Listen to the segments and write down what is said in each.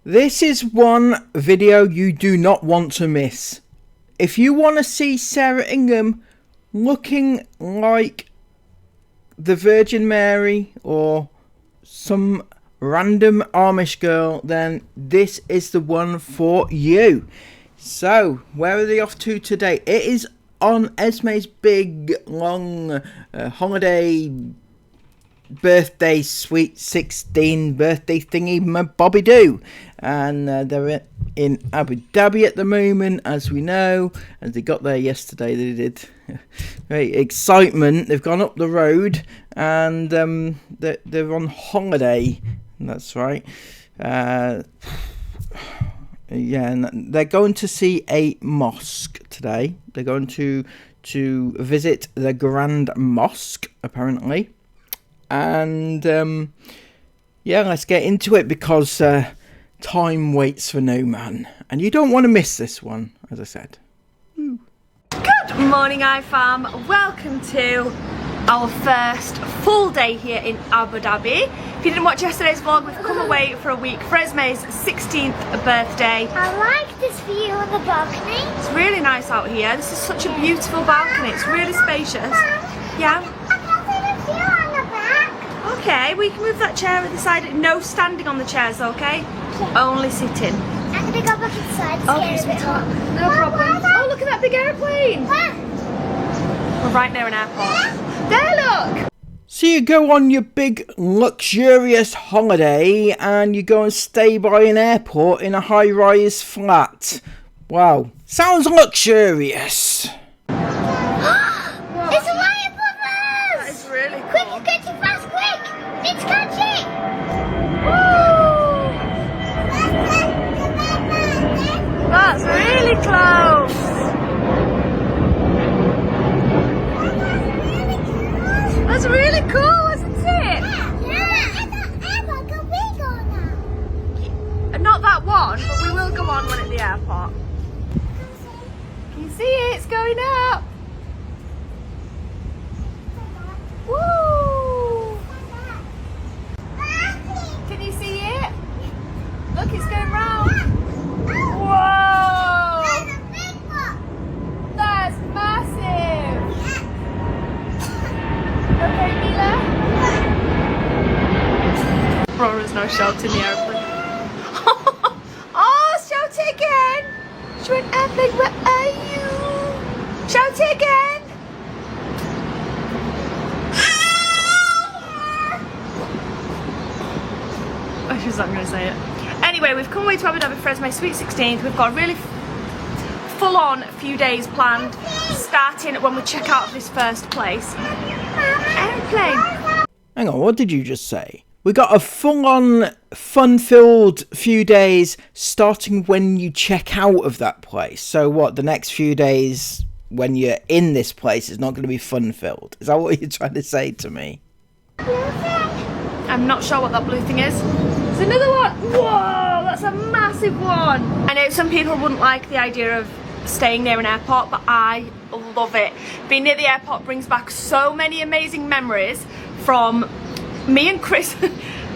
This is one video you do not want to miss. If you want to see Sarah Ingham looking like the Virgin Mary or some random Amish girl, then this is the one for you. So, where are they off to today? It is on Esme's big, long holiday birthday sweet 16 birthday thingy Bobby Doo, and they're in Abu Dhabi at the moment, as we know, as they got there yesterday. They did. Great excitement. They've gone up the road and they're on holiday. That's right. Yeah, and they're going to see a mosque today. They're going to visit the Grand Mosque, apparently. And yeah, let's get into it, because time waits for no man, and you don't want to miss this one, as I said. Woo. Good morning, iFam. Welcome to our first full day here in Abu Dhabi. If you didn't watch yesterday's vlog, we've come away for a week for Esme's 16th birthday. I like this view on the balcony. It's really nice out here. This is such a beautiful balcony. It's really spacious. Yeah. Okay, we can move that chair at the side. No standing on the chairs, okay? Okay. Only sitting. I'm gonna go back inside. Okay, sweetheart. No problem. Oh, look at that big airplane. We're right near an airport. There, look! So you go on your big luxurious holiday and you go and stay by an airport in a high-rise flat. Wow, sounds luxurious. It's a lion above us! That is really cool. Quick, it's going too fast, quick! Need to catch it! Woo! That's really close. That's really cool, isn't it? Not that one, but we will go on one at the airport. Can you see it? It's going up. Woo! Can you see it? Look, it's going round. Whoa! That's massive. Okay, Mila? Rora's now shouting the airplane. Oh, shout it again! She went, airplane, where are you? Shout it again! Oh, she's not going to say it. Anyway, we've come away to Abu Dhabi for my sweet 16th. We've got a really full-on few days planned, starting when we check out of this first place. Airplane. Hang on, what did you just say? We got a full-on, fun-filled few days starting when you check out of that place. So what, the next few days when you're in this place is not going to be fun-filled? Is that what you're trying to say to me? I'm not sure what that blue thing is. There's another one. Whoa, that's a massive one. I know some people wouldn't like the idea of staying near an airport, but I love it. Being near the airport brings back so many amazing memories from me and Chris.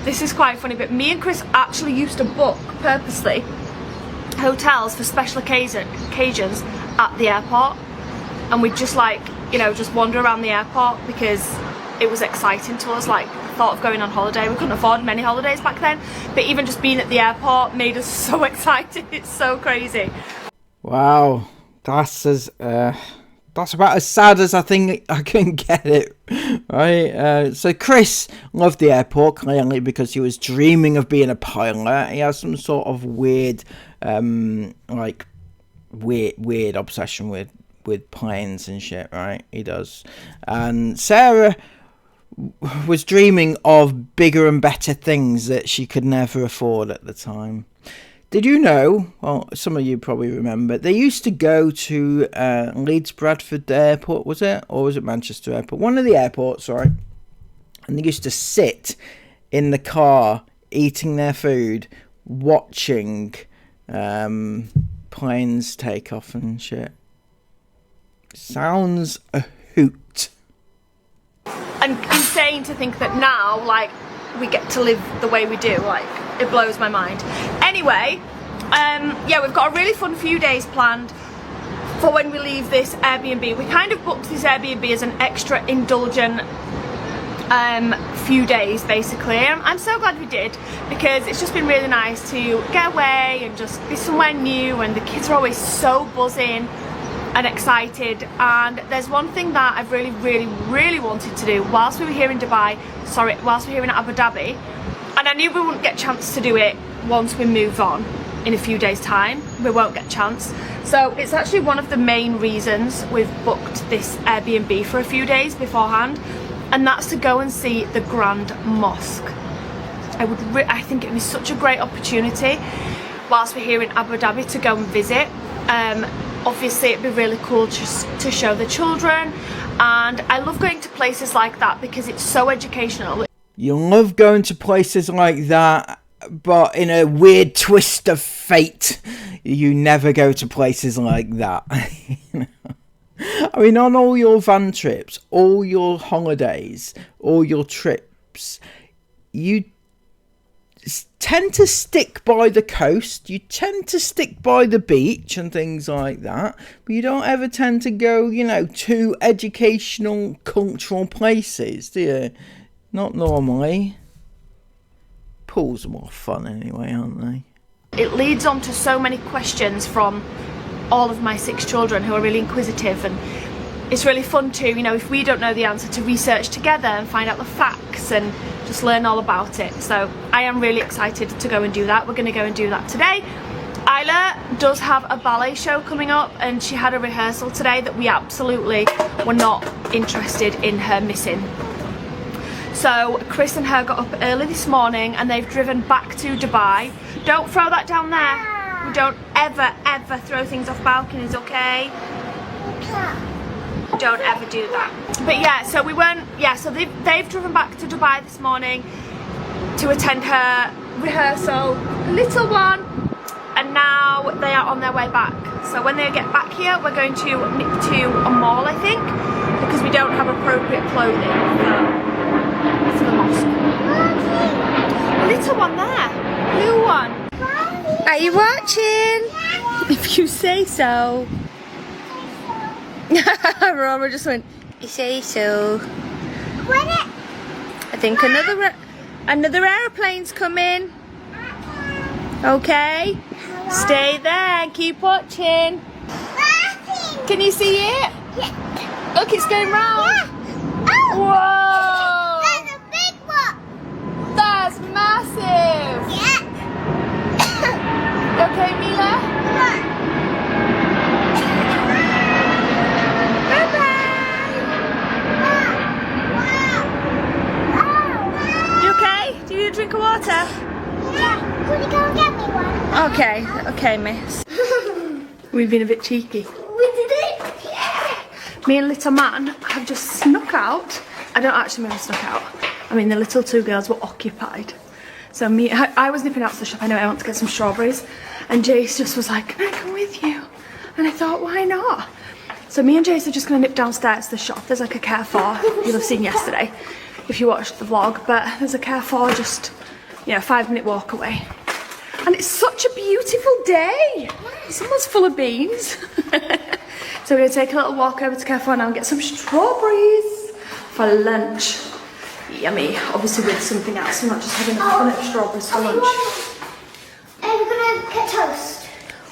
This is quite funny, but me and Chris actually used to book purposely hotels for special occasions at the airport, and we'd just, like, you know, just wander around the airport because it was exciting to us. Like, the thought of going on holiday, we couldn't afford many holidays back then, but even just being at the airport made us so excited. It's so crazy. Wow, that's about as sad as I think I can get it, right? So Chris loved the airport, clearly, because he was dreaming of being a pilot. He has some sort of weird obsession with planes and shit, right? He does. And Sarah was dreaming of bigger and better things that she could never afford at the time. Did you know, well, some of you probably remember, they used to go to Leeds Bradford Airport, was it? Or was it Manchester Airport? One of the airports, sorry. And they used to sit in the car eating their food, watching planes take off and shit. Sounds a hoot. And insane to think that now, like, we get to live the way we do. Like, it blows my mind. Anyway, anyway, yeah, we've got a really fun few days planned for when we leave this Airbnb. We kind of booked this Airbnb as an extra indulgent few days basically. I'm so glad we did, because it's just been really nice to get away and just be somewhere new, and the kids are always so buzzing and excited. And there's one thing that I've really wanted to do whilst we were here in Dubai, sorry, whilst we were here in Abu Dhabi, and I knew we wouldn't get a chance to do it once we move on in a few days time. We won't get a chance. So it's actually one of the main reasons we've booked this Airbnb for a few days beforehand, and that's to go and see the Grand Mosque. I think it would be such a great opportunity whilst we're here in Abu Dhabi to go and visit. Obviously it'd be really cool just to show the children, and I love going to places like that because it's so educational. You love going to places like that, but in a weird twist of fate, you never go to places like that. I mean, on all your van trips, all your holidays, all your trips, you tend to stick by the coast, you tend to stick by the beach and things like that, but you don't ever tend to go, you know, to educational, cultural places, do you? Not normally. Pools are more fun anyway, aren't they? It leads on to so many questions from all of my 6 children who are really inquisitive, and it's really fun to, you know, if we don't know the answer, to research together and find out the facts and just learn all about it. So I am really excited to go and do that. We're going to go and do that today. Isla does have a ballet show coming up, and she had a rehearsal today that we absolutely were not interested in her missing. So Chris and her got up early this morning and they've driven back to Dubai. Don't throw that down there. We don't ever throw things off balconies, okay? Don't ever do that. But yeah, so we weren't, yeah, so they've driven back to Dubai this morning to attend her rehearsal, little one, and now they are on their way back. So when they get back here, we're going to nip to a mall, I think, because we don't have appropriate clothing for the mosque. A little one there, blue one. Are you watching? If you say so. Aurora just went, you say so. I think another aeroplane's coming. Okay. Stay there and keep watching. Can you see it? Yeah. Look, it's going round. Yeah. Oh. Whoa. That's a big one. That's massive. Yeah. Okay, Mila? Bye-bye. You okay? Do you need a drink of water? Yeah. Could you go and get me one? Okay, miss. We've been a bit cheeky. We did it? Yeah. Me and little man have just snuck out. I don't actually mean we snuck out. I mean, the little 2 girls were occupied. So I was nipping out to the shop. I know I want to get some strawberries. And Jace just was like, can I come with you? And I thought, why not? So me and Jace are just going to nip downstairs to the shop. There's like a Carrefour, you'll have seen yesterday if you watched the vlog. But there's a Carrefour just, you know, 5-minute walk away. And it's such a beautiful day. Someone's full of beans. So we're going to take a little walk over to Carrefour now and get some strawberries for lunch. Yummy. Obviously with something else. I'm not just having a couple of strawberries for lunch. We're going to get toast.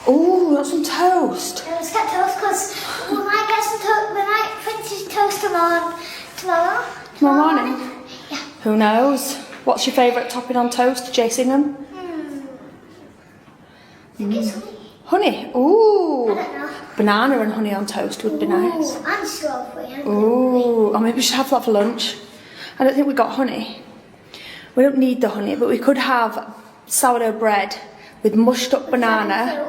Oh, we got some toast. Let's get toast because we might get some toast. We might finish toast tomorrow. Tomorrow morning? Yeah. Who knows? What's your favourite topping on toast? Jace Ingham? I think it's honey. Honey? Ooh. I don't know. Banana and honey on toast would be nice. Ooh, and strawberry. Ooh. Or maybe we should have that for lunch. I don't think we got honey. We don't need the honey, but we could have sourdough bread with mushed up banana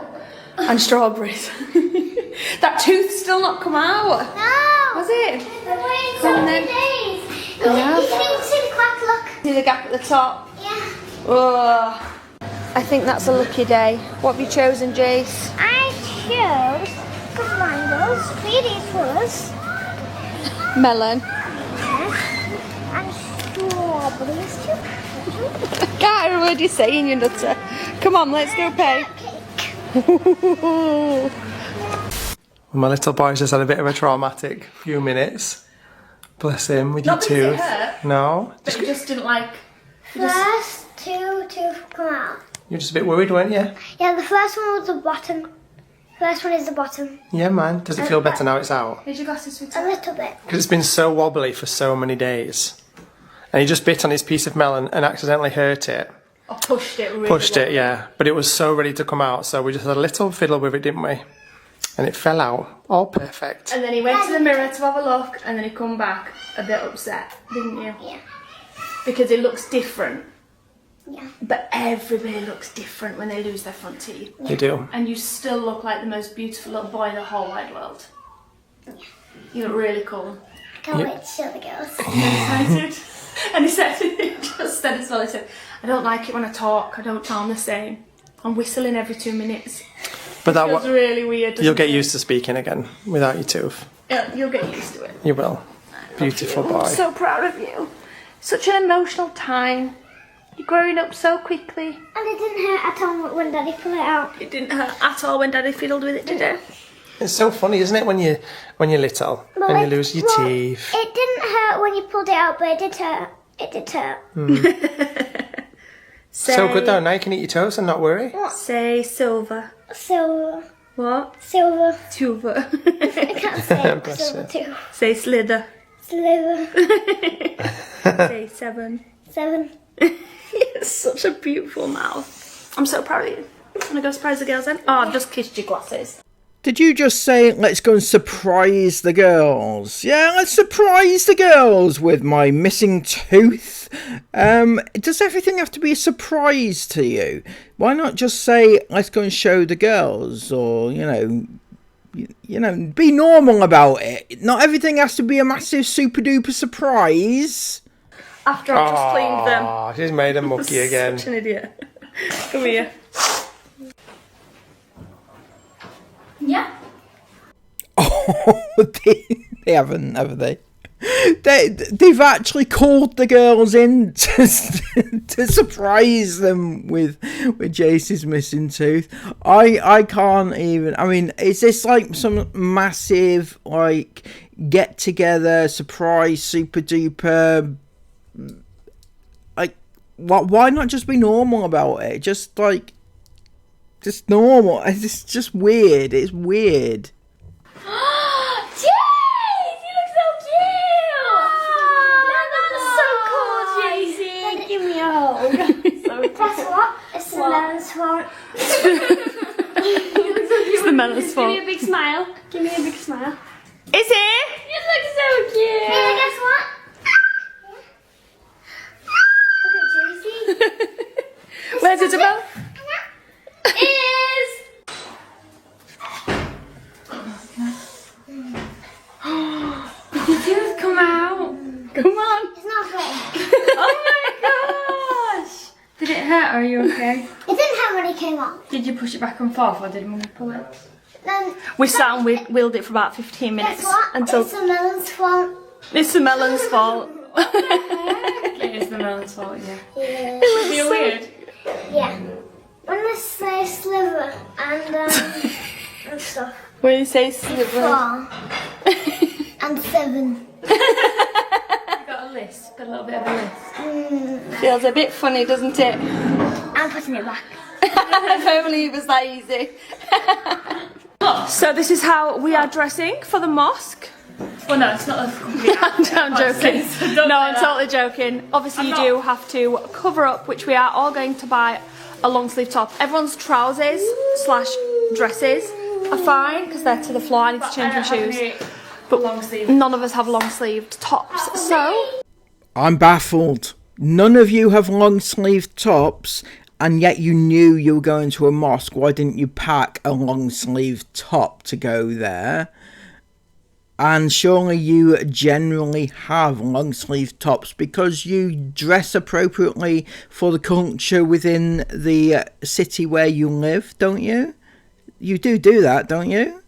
and strawberries. That tooth's still not come out. No. Was it? We're waiting so many days. Yeah. You can even see the crack, look. See the gap at the top? Yeah. Oh. I think that's a lucky day. What have you chosen, Jace? I chose some mangoes, 3 days for us. Melon. And strawberries too. I can't hear what you're saying, you nutter. Come on, let's go pay. My little boy's just had a bit of a traumatic few minutes. Bless him, with your tooth. No. But he just didn't like... First two come out. You're just a bit worried, weren't you? Yeah, the first one was the bottom. First one is the bottom. Yeah, man. Does it feel better now it's out? Here's your glasses, A sweetheart. little bit. Because it's been so wobbly for so many days. And he just bit on his piece of melon and accidentally hurt it. I pushed it really Pushed it, well. yeah. But it was so ready to come out, so we just had a little fiddle with it, didn't we? And it fell out. All perfect. And then he went to the mirror to have a look, and then he come back a bit upset, didn't you? Yeah. Because it looks different. Yeah. But everybody looks different when they lose their front teeth. You do. And you still look like the most beautiful little boy in the whole wide world. You look really cool. Can't wait to show the girls. Excited. And he said, just said as well, he said, I don't like it when I talk, I don't sound the same. I'm whistling every 2 minutes. But that Feels really weird. you'll doesn't get it? used to speaking again without your tooth. Yeah, you'll get used to it. You will. Beautiful boy. I'm so proud of you. Such an emotional time. You're growing up so quickly. And it didn't hurt at all when Daddy pulled it out. It didn't hurt at all when Daddy fiddled with it, did it? It's so funny, isn't it, when you're little But and you like, lose your well, teeth. It didn't hurt when you pulled it out, but it did hurt. It did hurt. So good though, now you can eat your toast and not worry. Say silver. Silver. What? Silver. Silver. I can't say it. Bless Silver you. too. Say slither. Sliver. Say 7. 7. It's such a beautiful mouth. I'm so proud of you. Wanna go surprise the girls then? Oh, I've just kissed your glasses. Did you just say, let's go and surprise the girls? Yeah, let's surprise the girls with my missing tooth. Does everything have to be a surprise to you? Why not just say, let's go and show the girls? Or, you know, be normal about it. Not everything has to be a massive super duper surprise. After I've just cleaned them. Oh, she's made a mucky again. Such an idiot. Come here. Yeah. Oh, they haven't, have they? They've actually called the girls in to surprise them with Jace's missing tooth. I can't even. I mean, is this like some massive like get together surprise super duper? Like, why not just be normal about it? Just normal. It's just weird. It's weird. Jace! You look so cute! That's so cool, Jaycee. Give me a hug. Guess what? It's the melon's fault. It's the melon's fault. Give me a big smile. Give me a big smile. Is it? You look so cute. Yeah, guess what? Look at Jaycee. Where's Isabel? Is. Did your tooth come out? Come on. It's not fake. Oh my gosh. Did it hurt? Are you okay? It didn't hurt when it came off. Did you push it back and forth or did Mummy pull it? Then. We sat and wheeled it for about 15 minutes. Guess what? Until It's the melon's fault. it's the melon's fault. It is the melon's fault, yeah. Yeah. Is it weird? Yeah. When they say sliver and stuff. When you say sliver. 4 and 7. Got a list, got a little bit of a list. Feels a bit funny, doesn't it? I'm putting it back. If only it was that easy. So this is how we are dressing for the mosque. Well, no, it's not a complete. I'm joking. No, I'm totally joking. Obviously, you do have to cover up, which we are all going to buy a long sleeve top. Everyone's trousers / dresses are fine because they're to the floor. I need to change my shoes. But none of us have long sleeved tops. So I'm baffled. None of you have long sleeved tops, and yet you knew you were going to a mosque. Why didn't you pack a long sleeved top to go there? And surely you generally have long sleeve tops because you dress appropriately for the culture within the city where you live, don't you? You do that, don't you?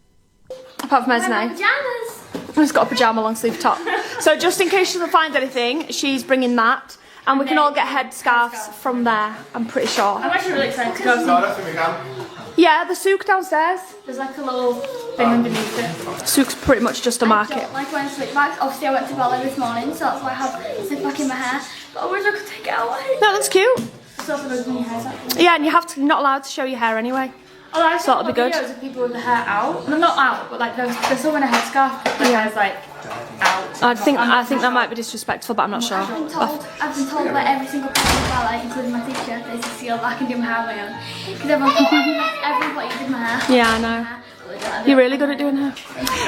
apart from Esme. Pajamas. She's got a pyjama long sleeve top. So just in case she doesn't find anything, she's bringing that. And we can all get headscarves from there, I'm pretty sure. I'm actually really excited to go. Yeah, the souk downstairs. There's like a little thing underneath it. Souk's pretty much just a market. I don't like wearing slip bags. Obviously I went to ballet this morning, so that's why I have a slip back in my hair. But I wish I could take it away. No, that's cute. It's also good when your hair's up. Yeah, and you're not allowed to show your hair anyway. Oh, I So it'll be good. videos of people with the hair out. No, not out, but like they're still wearing a headscarf. But their hair's like out. I think that might be disrespectful, but I'm not sure. I've been told by every single person in ballet, including my teacher, they just feel I can do my hair on my own. Because everyone thought you did my hair. Yeah, I know. You're really good at doing hair.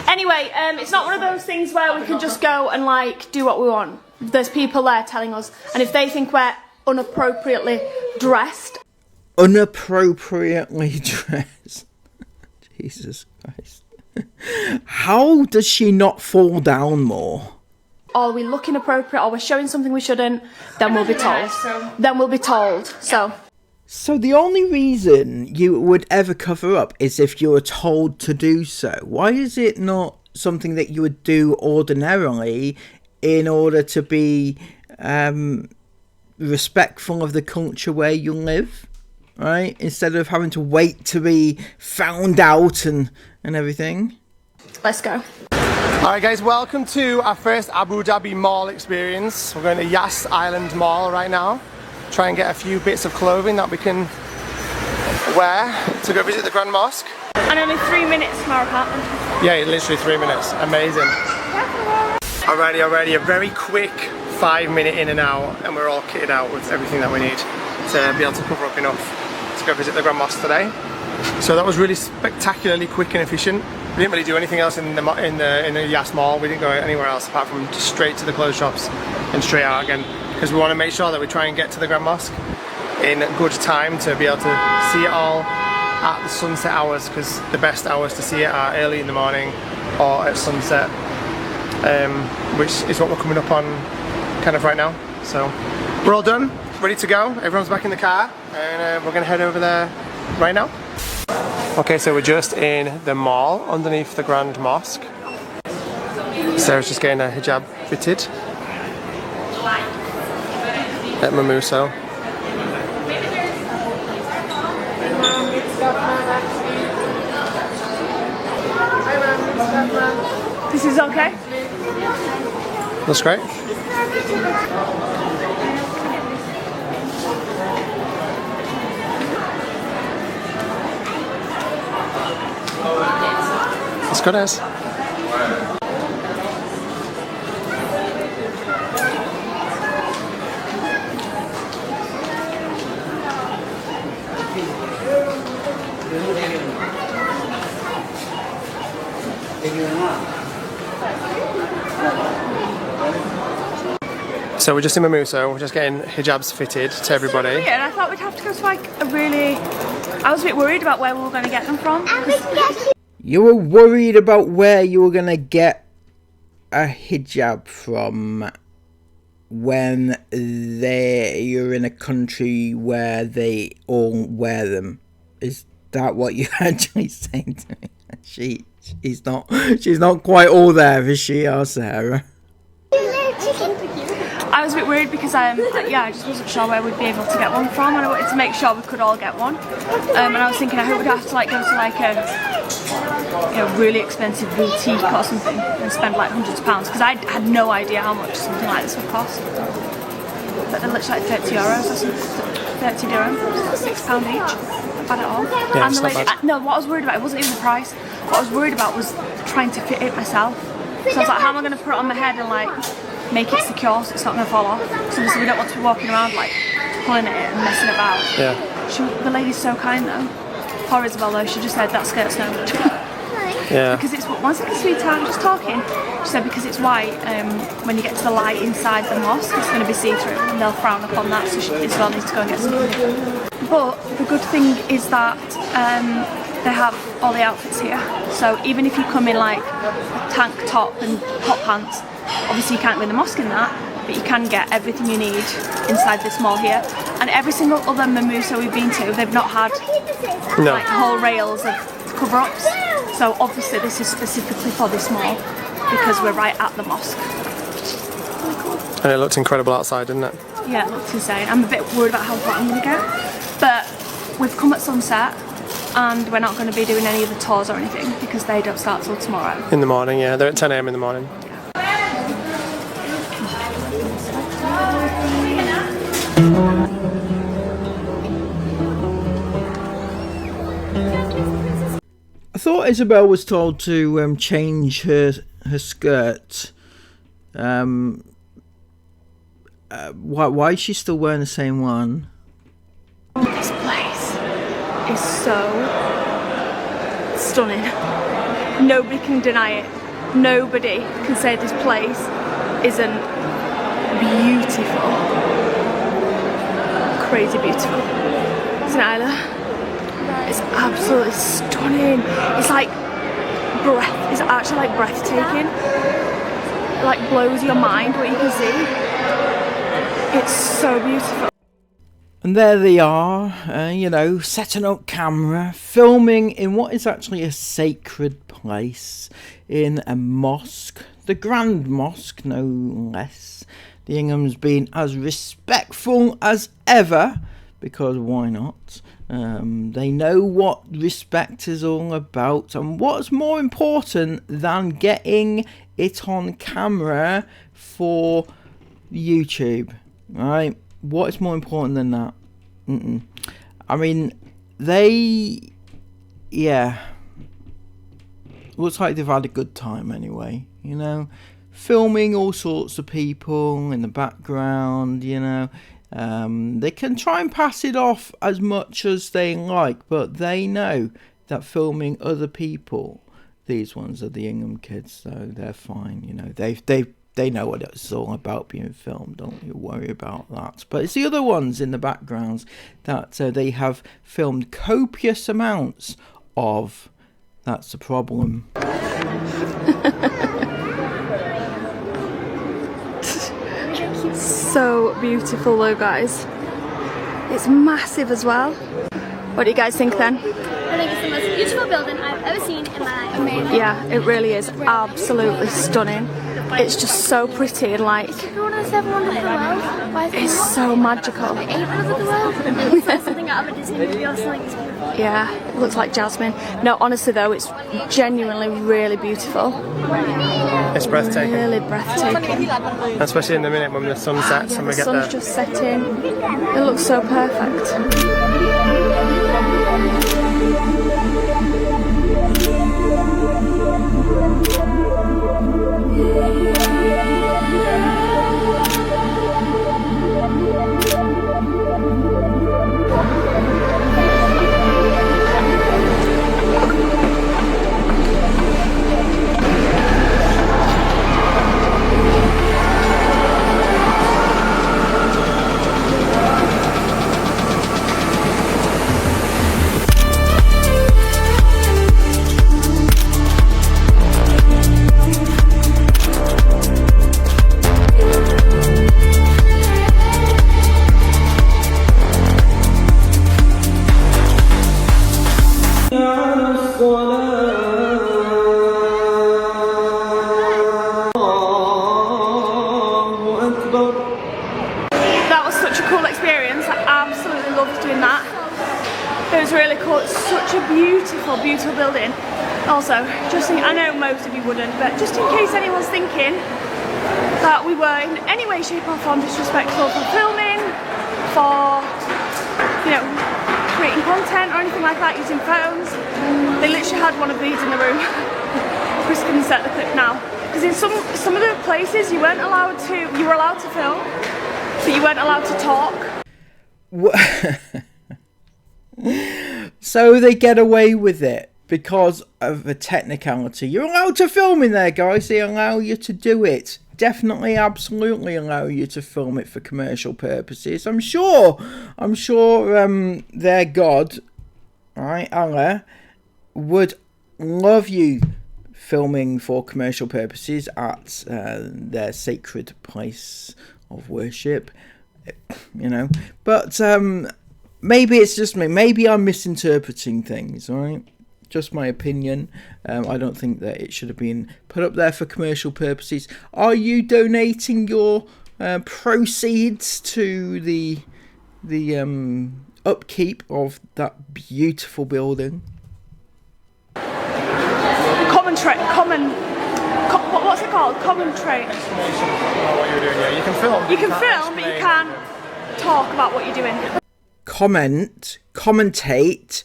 Anyway, it's not one of those things where we can just go and like do what we want. There's people there telling us, and if they think we're inappropriately dressed. Inappropriately dressed. Jesus Christ. How does she not fall down more? Or we look inappropriate, or we're showing something we shouldn't, then we'll be told. Then we'll be told. So the only reason you would ever cover up is if you were told to do so. Why is it not something that you would do ordinarily in order to be respectful of the culture where you live? Right? Instead of having to wait to be found out and everything. let's go. Alright guys, welcome to our first Abu Dhabi mall experience. We're going to Yas Island Mall right now. Try and get a few bits of clothing that we can wear to go visit the Grand Mosque. And only 3 minutes from our apartment. Yeah, literally 3 minutes. Amazing. Alrighty, a very quick 5-minute in and out, and we're all kitted out with everything that we need to be able to cover up enough to go visit the Grand Mosque today. So that was really spectacularly quick and efficient. We didn't really do anything else in the Yas Mall. We didn't go anywhere else apart from just straight to the clothes shops and straight out again, because we want to make sure that we try and get to the Grand Mosque in good time to be able to see it all at the sunset hours, because the best hours to see it are early in the morning or at sunset, which is what we're coming up on kind of right now. So we're all done, ready to go. Everyone's back in the car, and we're going to head over there right now. Okay, so we're just in the mall underneath the Grand Mosque. Sarah's just getting a hijab fitted at Mamuso. This is okay? Looks great. As good as. So we're just in Mamuso, we're just getting hijabs fitted to everybody. Weird. I thought we'd have to go to like a really... I was a bit worried about where we were going to get them from. You were worried about where you were going to get a hijab from when you're in a country where they all wear them. Is that what you're actually saying to me? She's not quite all there, is she, Sarah? I was a bit worried because I just wasn't sure where we'd be able to get one from, and I wanted to make sure we could all get one. And I was thinking I hope we'd have to like go to like a really expensive boutique or something and spend like hundreds of pounds, because I had no idea how much something like this would cost. But they're literally like €30 or something, 30 dirham, £6 each. Not bad at all. Yeah, and the lady, not bad. no, what I was worried about, it wasn't even the price. What I was worried about was trying to fit it myself. So I was like, how am I going to put it on my head and like make it secure so it's not going to fall off? Because obviously we don't want to be walking around like pulling at it and messing about. Yeah. The lady's so kind though. Poor Isabel though, she just said that skirt's no good. Yeah. Because it's, one second sweetheart, I'm just talking. She said because it's white, when you get to the light inside the mosque, it's going to be see-through and they'll frown upon that, so Isabel needs to go and get something. But the good thing is that they have all the outfits here. So even if you come in like a tank top and hot pants, obviously you can't go in the mosque in that, but you can get everything you need inside this mall here. And every single other Mamuso we've been to, they've not had like whole rails of cover-ups. So obviously this is specifically for this mall because we're right at the mosque. And it looked incredible outside, didn't it? Yeah, it looks insane. I'm a bit worried about how hot I'm going to get. But we've come at sunset and we're not going to be doing any of the tours or anything because they don't start till tomorrow. In the morning, yeah. They're at 10 AM in the morning. I thought Isabel was told to change her skirt. Why is she still wearing the same one? This place is so stunning. Nobody can deny it. Nobody can say this place isn't beautiful. Crazy beautiful. Isn't it, Isla? It's absolutely stunning. It's like it's actually like breathtaking. It like blows your mind what you can see. It's so beautiful. And there they are, you know, setting up camera, filming in what is actually a sacred place in a mosque, the Grand Mosque, no less. The Inghams being as respectful as ever, because why not? They know what respect is all about, and what's more important than getting it on camera for YouTube, right? What is more important than that? I mean, yeah, looks like they've had a good time anyway, you know, filming all sorts of people in the background, you know. They can try and pass it off as much as they like, but they know that filming other people, these ones are the Ingham kids, so they're fine, you know. They know what it's all about being filmed, don't you worry about that. But it's the other ones in the backgrounds that they have filmed copious amounts of. That's the problem. So beautiful though, guys. It's massive as well. What do you guys think then? I think it's the most beautiful building I've ever seen in my life. Yeah, it really is absolutely stunning. It's just so pretty and like Everyone has 7 wonders of the world. Why is it it's not so magical. 8 wonders of the world? It looks like something out of a Disney movie or something. It's beautiful. Yeah, it looks like jasmine. No, honestly though, it's genuinely really beautiful. It's breathtaking. Really breathtaking. Especially in the minute when the sun sets and we The get sun's there. just setting. It looks so perfect. That was such a cool experience. I absolutely loved doing that. It was really cool. It's such a beautiful, beautiful building. Also, I know most of you wouldn't, but just in case anyone's thinking that we were in any way, shape or form disrespectful for filming, for, you know, creating content or anything like that using phones, they literally had one of these in the room. Chris can set the clip now. Because in some of the places you were allowed to film, but you weren't allowed to talk. So they get away with it because of a technicality. You're allowed to film in there, guys. They allow you to do it. Definitely, absolutely allow you to film it for commercial purposes. I'm sure their God, right, Allah, would love you filming for commercial purposes at their sacred place of worship, you know. But maybe it's just me. Maybe I'm misinterpreting things, all right? Just my opinion. I don't think that it should have been put up there for commercial purposes. Are you donating your proceeds to the upkeep of that beautiful building. What's it called? Commentary. Explanation about what you're doing. Yeah, you can film. You can film, but you can't talk about what you're doing. Commentate.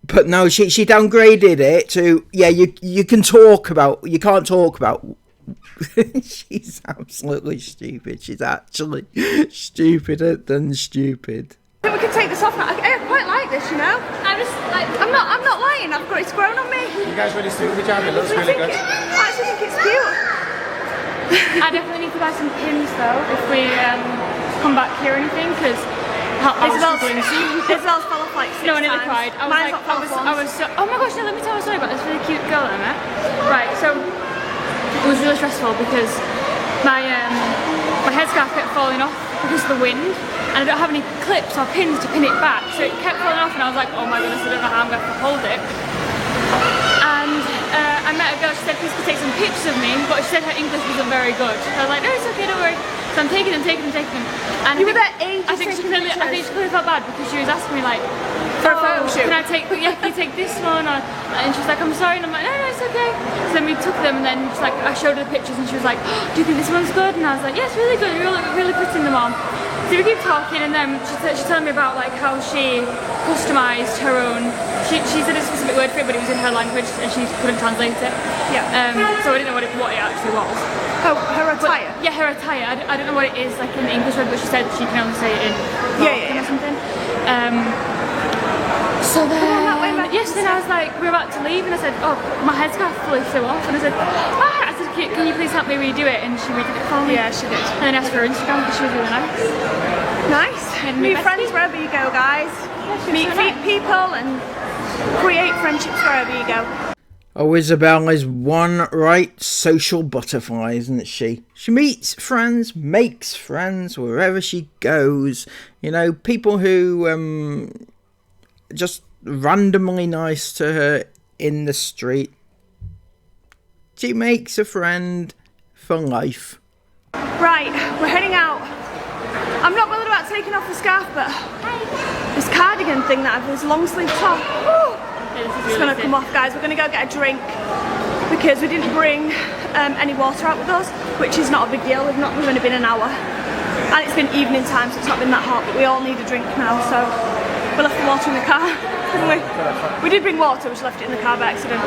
But no, she downgraded it to, yeah, you can talk about, you can't talk about. She's absolutely stupid. She's actually stupider than stupid. I think we can take this off now. I quite like this, you know. I'm not lying. It's grown on me. You guys really suit each other. It looks really good. I actually think it's cute. I definitely need to buy some pins though if we come back here or anything, because Isabel's fell off like 6 no, I nearly times. cried. I was so, oh my gosh, no, let me tell a story about this really cute girl that I met. Right, so it was really stressful because my headscarf kept falling off because of the wind, and I don't have any clips or pins to pin it back, so it kept falling off, and I was like, oh my goodness, I don't know how I'm going to hold it. And I met a girl, she said please could take some pictures of me, but she said her English wasn't very good. I was like, no, it's okay, don't worry. So I'm taking them. And You were there ages. I think she clearly felt bad because she was asking me like, For a photo shoot. can you take this one? And she's like, I'm sorry, and I'm like, no, it's okay. So then we took them, and then she's like, I showed her the pictures, and she was like, oh, do you think this one's good? And I was like, yeah, it's really good, you're really putting them on. So we keep talking, and then she's telling me about like how she customised her own. She said a specific word for it, but it was in her language, and she couldn't translate it. Yeah. So I didn't know what it actually was. Oh, her attire. Yeah, her attire. I don't know what it is like in the English word, but she said she can only say it in Moroccan or something. So then, yes, then I was like, we were about to leave, and I said, oh, my headscarf fully flew off, and I said, can you please help me redo it? And she redid it for me. Yeah, she did. And then I asked for her Instagram because she was really nice. Nice. And Meet friends wherever you go, guys. Meet people and create friendships wherever you go. Oh, Isabel is one right social butterfly, isn't she? She meets friends, makes friends wherever she goes. You know, people who just randomly nice to her in the street. She makes a friend for life. Right, we're heading out. I'm not bothered about taking off the scarf, but this cardigan thing that I have, this long sleeve top, it's gonna come off, guys. We're gonna go get a drink because we didn't bring any water out with us, which is not a big deal. We've only been an hour, and it's been evening time, so it's not been that hot. But we all need a drink now, so we left the water in the car, didn't we? We did bring water, we just left it in the car by accident.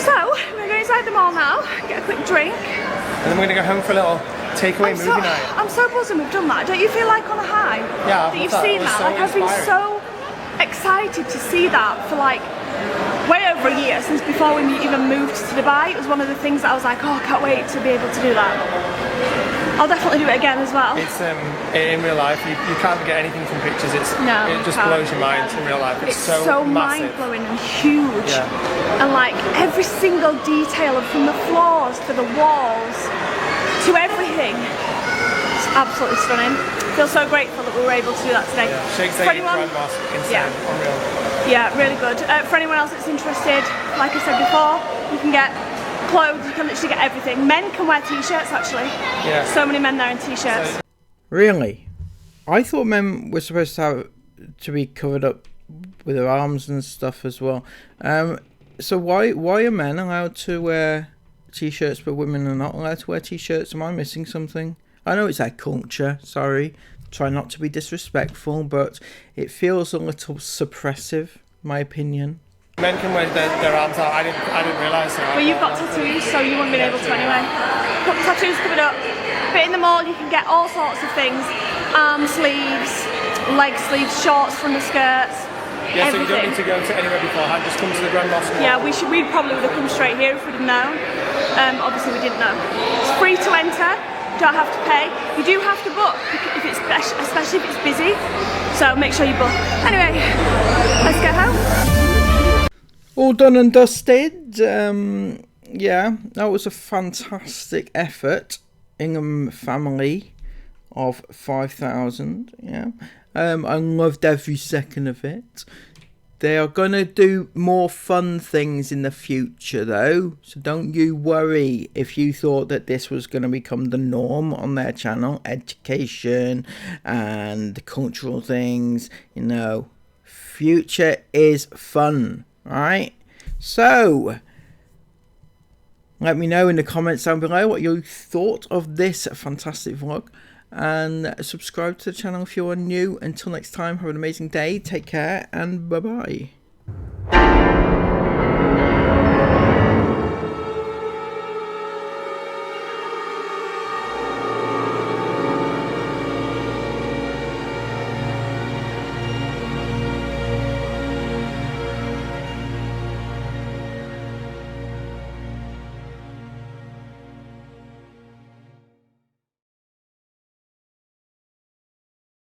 So we're going inside the mall now, get a quick drink, and then we're gonna go home for a little takeaway movie night. I'm so buzzing we've done that. Don't you feel like on a high? Yeah, that you've seen that. Like I've been so excited to see that for like way over a year, since before we even moved to Dubai. It was one of the things that I was like, oh, I can't wait to be able to do that. I'll definitely do it again as well. It's in real life, you can't get anything from pictures. It just blows your mind in real life. It's so mind-blowing and huge. Yeah. And like every single detail, from the floors to the walls to everything. It's absolutely stunning. I feel so grateful that we were able to do that today. Yeah. Shakes the Grand Mosque, insane, unreal. Yeah, really good. For anyone else that's interested, like I said before, you can get clothes, you can literally get everything. Men can wear t-shirts actually. Yeah. So many men there in t-shirts. Really? I thought men were supposed to be covered up with their arms and stuff as well. So why are men allowed to wear t-shirts but women are not allowed to wear t-shirts? Am I missing something? I know it's our culture, sorry. Try not to be disrespectful, but it feels a little suppressive, my opinion. Men can wear their arms out. I didn't realise that. Well, you've got tattoos, so you wouldn't be able to anyway. Got the tattoos covered up. But in the mall, you can get all sorts of things: arm sleeves, leg sleeves, shorts from the skirts. Yeah, everything. So you don't need to go to anywhere beforehand. Just come to the Grand Mosque. Yeah, we probably would have come straight here if we'd have known. Obviously, we didn't know. It's free to enter. Don't have to pay. You do have to book, if it's especially if it's busy. So make sure you book. Anyway, let's go home. All done and dusted. Yeah, that was a fantastic effort. Ingham family of 5,000. Yeah, I loved every second of it. They are going to do more fun things in the future though, so don't you worry if you thought that this was going to become the norm on their channel. Education and cultural things, you know, future is fun, alright? So, let me know in the comments down below what you thought of this fantastic vlog. And subscribe to the channel if you are new. Until next time, have an amazing day, take care, and bye bye.